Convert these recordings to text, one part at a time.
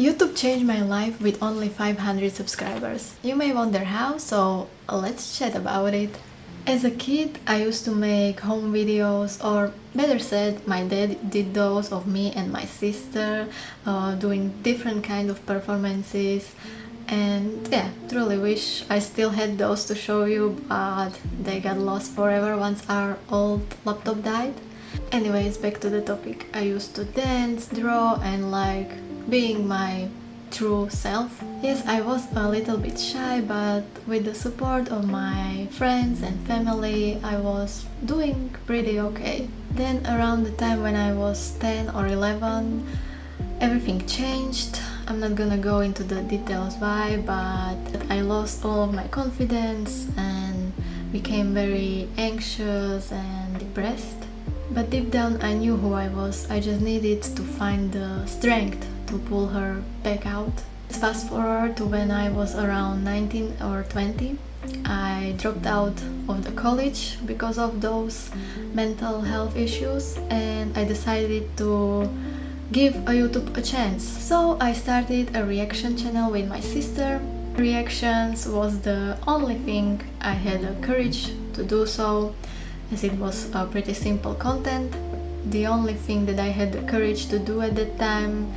YouTube changed my life with only 500 subscribers. You may wonder how, so let's chat about it. As a kid, I used to make home videos, or better said, my dad did those of me and my sister doing different kind of performances. And yeah, truly wish I still had those to show you, but they got lost forever once our old laptop died. Anyways, back to the topic. I used to dance, draw, and like being my true self. Yes, I was a little bit shy, but with the support of my friends and family, I was doing pretty okay. Then around the time when I was 10 or 11, everything changed. I'm not gonna go into the details why, but I lost all of my confidence and became very anxious and depressed. But deep down I knew who I was. I just needed to find the strength to pull her back out. Let's fast forward to when I was around 19 or 20. I dropped out of the college because of those mental health issues, and I decided to give a YouTube a chance. So I started a reaction channel with my sister. Reactions was the only thing I had the courage to do so, as it was a pretty simple content. The only thing that I had the courage to do at that time,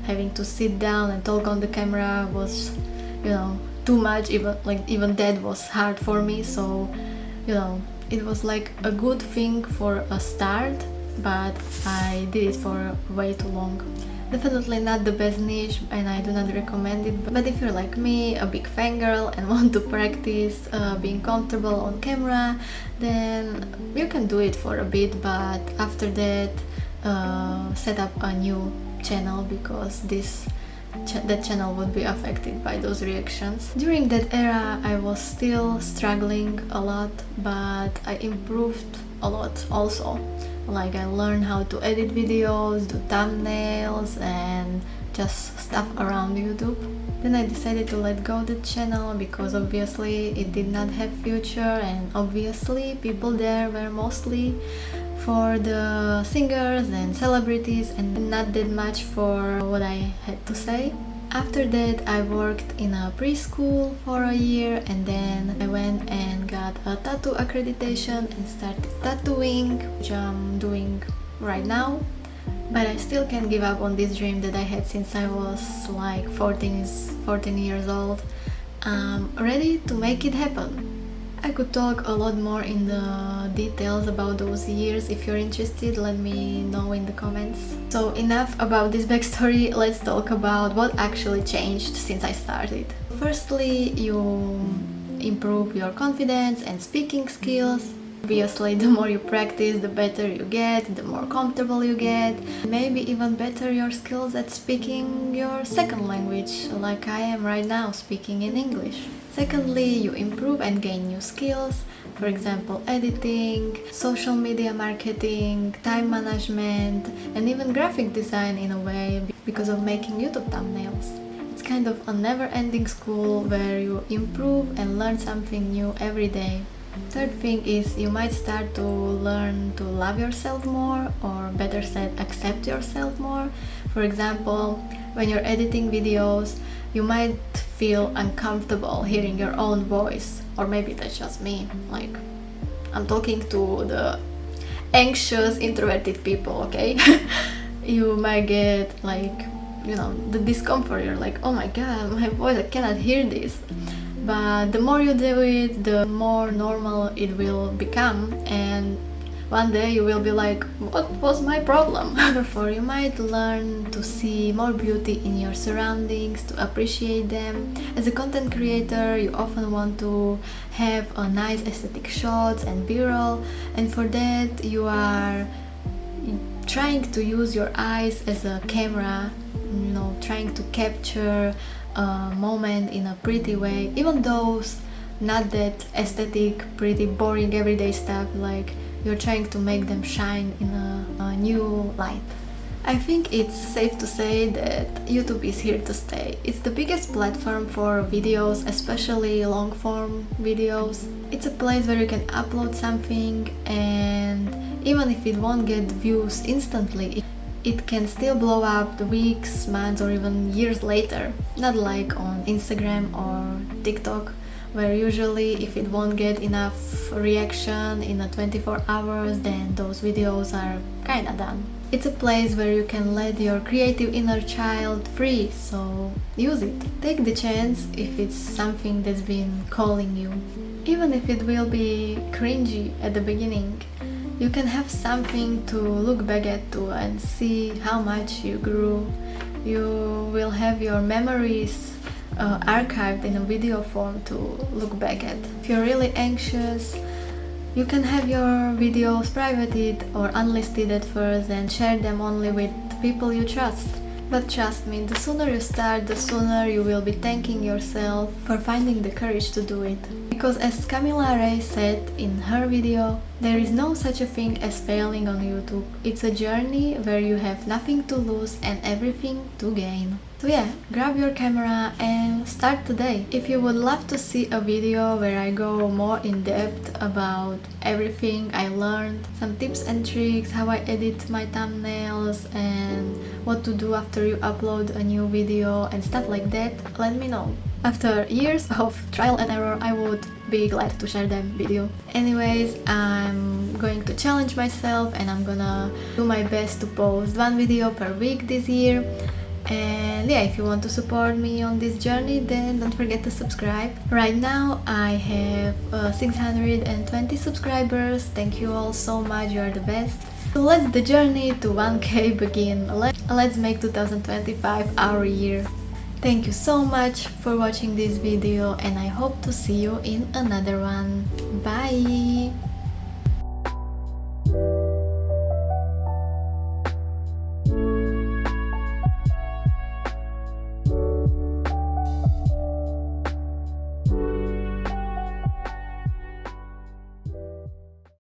having to sit down and talk on the camera was, too much. Even that was hard for me. So, it was like a good thing for a start, but I did it for way too long. Definitely not the best niche, and I do not recommend it, but if you're like me, a big fangirl, and want to practice being comfortable on camera, then you can do it for a bit, but after that set up a new channel, because that channel would be affected by those reactions. During that era I was still struggling a lot, but I improved a lot also. Like, I learned how to edit videos, do thumbnails, and just stuff around YouTube. Then I decided to let go the channel because obviously it did not have future, and obviously people there were mostly for the singers and celebrities and not that much for what I had to say. After that I worked in a preschool for a year, and then I went and got a tattoo accreditation and started tattooing, which I'm doing right now. But I still can't give up on this dream that I had since I was like 14 years old. I'm ready to make it happen. I could talk a lot more in the details about those years. If you're interested, let me know in the comments. So enough about this backstory, let's talk about what actually changed since I started. Firstly, you improve your confidence and speaking skills. Obviously, the more you practice, the better you get, the more comfortable you get. Maybe even better your skills at speaking your second language, like I am right now, speaking in English. Secondly, you improve and gain new skills, for example, editing, social media marketing, time management, and even graphic design in a way, because of making YouTube thumbnails. It's kind of a never-ending school where you improve and learn something new every day. Third thing is, you might start to learn to love yourself more, or better said, accept yourself more. For example, when you're editing videos, you might feel uncomfortable hearing your own voice, or maybe that's just me. Like, I'm talking to the anxious, introverted people, okay? You might get like, the discomfort. You're like, oh my god, my voice, I cannot hear this. But the more you do it, the more normal it will become, and one day you will be like, what was my problem? Therefore, you might learn to see more beauty in your surroundings, to appreciate them. As a content creator, you often want to have a nice aesthetic shots and b-roll, and for that you are trying to use your eyes as a camera, trying to capture a moment in a pretty way, even those not that aesthetic, pretty boring everyday stuff, like you're trying to make them shine in a new light. I think it's safe to say that YouTube is here to stay. It's the biggest platform for videos, especially long form videos. It's a place where you can upload something, and even if it won't get views instantly, it can still blow up the weeks, months, or even years later. Not like on Instagram or TikTok, where usually if it won't get enough reaction in a 24 hours, then those videos are kinda done. It's a place where you can let your creative inner child free, so use it. Take the chance if it's something that's been calling you. Even if it will be cringy at the beginning, you can have something to look back at to and see how much you grew. You will have your memories archived in a video form to look back at. If you're really anxious, you can have your videos privated or unlisted at first and share them only with people you trust. But trust me, the sooner you start, the sooner you will be thanking yourself for finding the courage to do it. Because as Camila Ray said in her video, there is no such a thing as failing on YouTube. It's a journey where you have nothing to lose and everything to gain. So yeah, grab your camera and start today. If you would love to see a video where I go more in depth about everything I learned, some tips and tricks, how I edit my thumbnails and what to do after you upload a new video and stuff like that, let me know. After years of trial and error, I would be glad to share them with you. Anyways, I'm going to challenge myself and I'm gonna do my best to post one video per week this year. And yeah, if you want to support me on this journey, then don't forget to subscribe. Right now I have 620 subscribers. Thank you all so much, you are the best. So let the journey to 1K begin. Let's make 2025 our year. Thank you so much for watching this video and I hope to see you in another one. Bye!